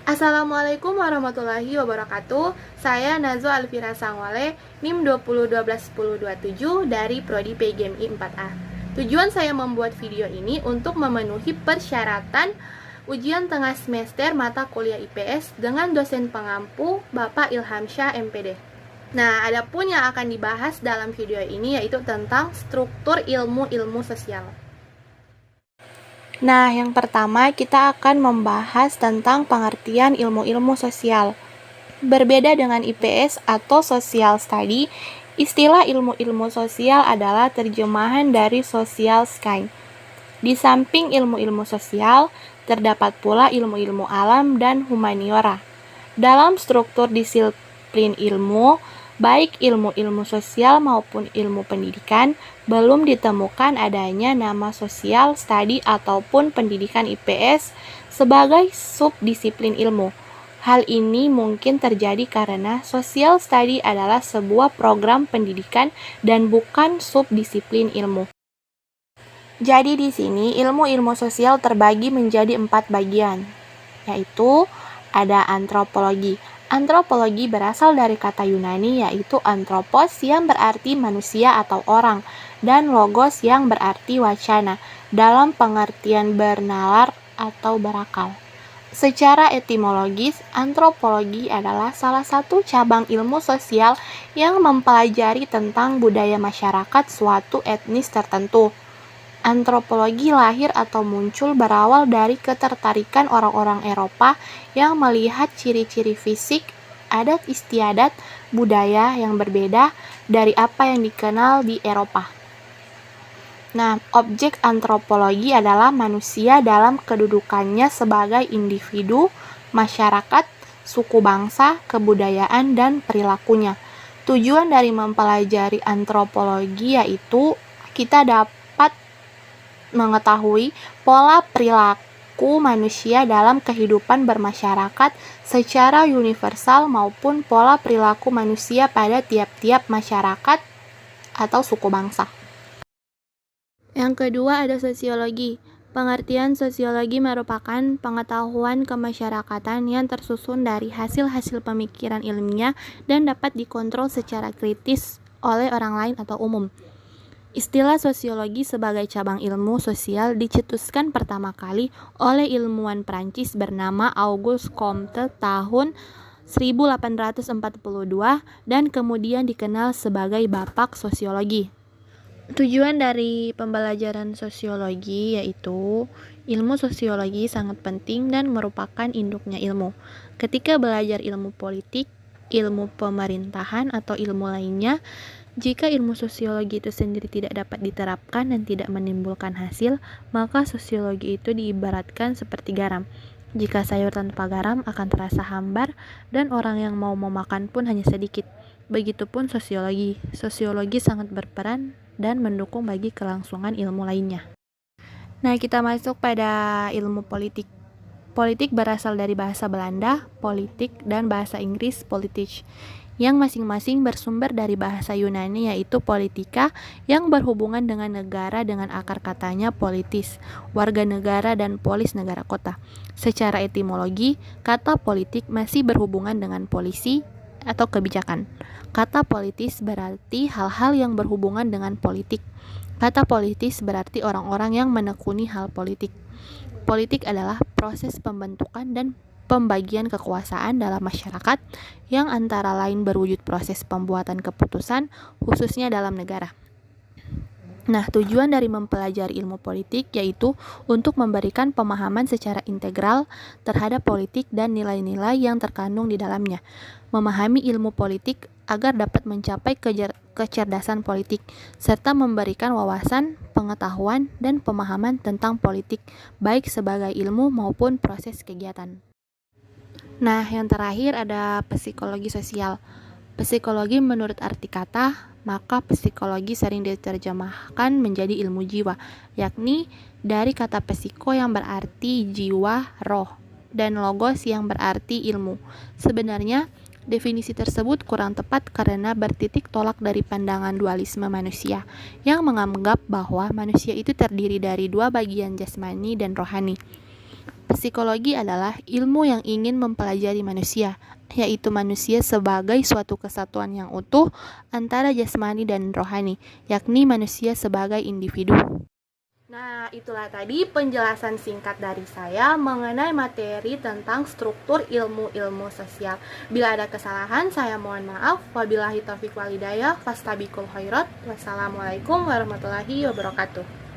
Assalamualaikum warahmatullahi wabarakatuh. Saya Nazwa Alfira Sangwale, NIM 20121027 dari Prodi PGMI 4A. Tujuan saya membuat video ini untuk memenuhi persyaratan ujian tengah semester mata kuliah IPS dengan dosen pengampu Bapak Ilhamsyah MPD. Nah, adapun yang akan dibahas dalam video ini yaitu tentang struktur ilmu-ilmu sosial. Nah, yang pertama kita akan membahas tentang pengertian ilmu-ilmu sosial. Berbeda dengan IPS atau social study, istilah ilmu-ilmu sosial adalah terjemahan dari social science. Di samping ilmu-ilmu sosial, terdapat pula ilmu-ilmu alam dan humaniora. Dalam struktur disiplin ilmu, baik ilmu-ilmu sosial maupun ilmu pendidikan, belum ditemukan adanya nama social study ataupun pendidikan IPS sebagai subdisiplin ilmu. Hal ini mungkin terjadi karena social study adalah sebuah program pendidikan dan bukan subdisiplin ilmu. Jadi di sini ilmu-ilmu sosial terbagi menjadi 4 bagian, yaitu ada antropologi. Antropologi berasal dari kata Yunani yaitu anthropos yang berarti manusia atau orang dan logos yang berarti wacana dalam pengertian bernalar atau berakal. Secara etimologis, antropologi adalah salah satu cabang ilmu sosial yang mempelajari tentang budaya masyarakat suatu etnis tertentu. Antropologi lahir atau muncul berawal dari ketertarikan orang-orang Eropa yang melihat ciri-ciri fisik, adat istiadat, budaya yang berbeda dari apa yang dikenal di Eropa. Nah, objek antropologi adalah manusia dalam kedudukannya sebagai individu, masyarakat, suku bangsa, kebudayaan, dan perilakunya. Tujuan dari mempelajari antropologi yaitu kita dapat mengetahui pola perilaku manusia dalam kehidupan bermasyarakat secara universal maupun pola perilaku manusia pada tiap-tiap masyarakat atau suku bangsa. Yang kedua ada sosiologi. Pengertian sosiologi merupakan pengetahuan kemasyarakatan yang tersusun dari hasil-hasil pemikiran ilmiah dan dapat dikontrol secara kritis oleh orang lain atau umum. Istilah sosiologi sebagai cabang ilmu sosial dicetuskan pertama kali oleh ilmuwan Prancis bernama Auguste Comte tahun 1842 dan kemudian dikenal sebagai Bapak Sosiologi. Tujuan dari pembelajaran sosiologi yaitu ilmu sosiologi sangat penting dan merupakan induknya ilmu. Ketika belajar ilmu politik, ilmu pemerintahan atau ilmu lainnya, jika ilmu sosiologi itu sendiri tidak dapat diterapkan dan tidak menimbulkan hasil, maka sosiologi itu diibaratkan seperti garam. Jika sayur tanpa garam akan terasa hambar dan orang yang mau memakan pun hanya sedikit. Begitupun sosiologi. Sosiologi sangat berperan dan mendukung bagi kelangsungan ilmu lainnya. Nah, kita masuk pada ilmu politik. Politik berasal dari bahasa Belanda, politik, dan bahasa Inggris, politik, yang masing-masing bersumber dari bahasa Yunani yaitu politika yang berhubungan dengan negara dengan akar katanya politis, warga negara dan polis negara kota. Secara etimologi, kata politik masih berhubungan dengan polisi atau kebijakan. Kata politis berarti hal-hal yang berhubungan dengan politik. Kata politis berarti orang-orang yang menekuni hal politik. Politik adalah proses pembentukan dan pembagian kekuasaan dalam masyarakat yang antara lain berwujud proses pembuatan keputusan khususnya dalam negara. Nah, tujuan dari mempelajari ilmu politik yaitu untuk memberikan pemahaman secara integral terhadap politik dan nilai-nilai yang terkandung di dalamnya. Memahami ilmu politik agar dapat mencapai kecerdasan politik, serta memberikan wawasan, pengetahuan, dan pemahaman tentang politik, baik sebagai ilmu maupun proses kegiatan. Nah, yang terakhir ada psikologi sosial. Psikologi menurut arti kata, maka psikologi sering diterjemahkan menjadi ilmu jiwa, yakni dari kata psiko yang berarti jiwa, roh, dan logos yang berarti ilmu. Sebenarnya, definisi tersebut kurang tepat karena bertitik tolak dari pandangan dualisme manusia, yang menganggap bahwa manusia itu terdiri dari dua bagian jasmani dan rohani. Psikologi adalah ilmu yang ingin mempelajari manusia, yaitu manusia sebagai suatu kesatuan yang utuh antara jasmani dan rohani, yakni manusia sebagai individu. Nah, itulah tadi penjelasan singkat dari saya mengenai materi tentang struktur ilmu-ilmu sosial. Bila ada kesalahan, saya mohon maaf. Wabillahi taufiq walhidayah, fastabiqul khairat. Wassalamualaikum warahmatullahi wabarakatuh.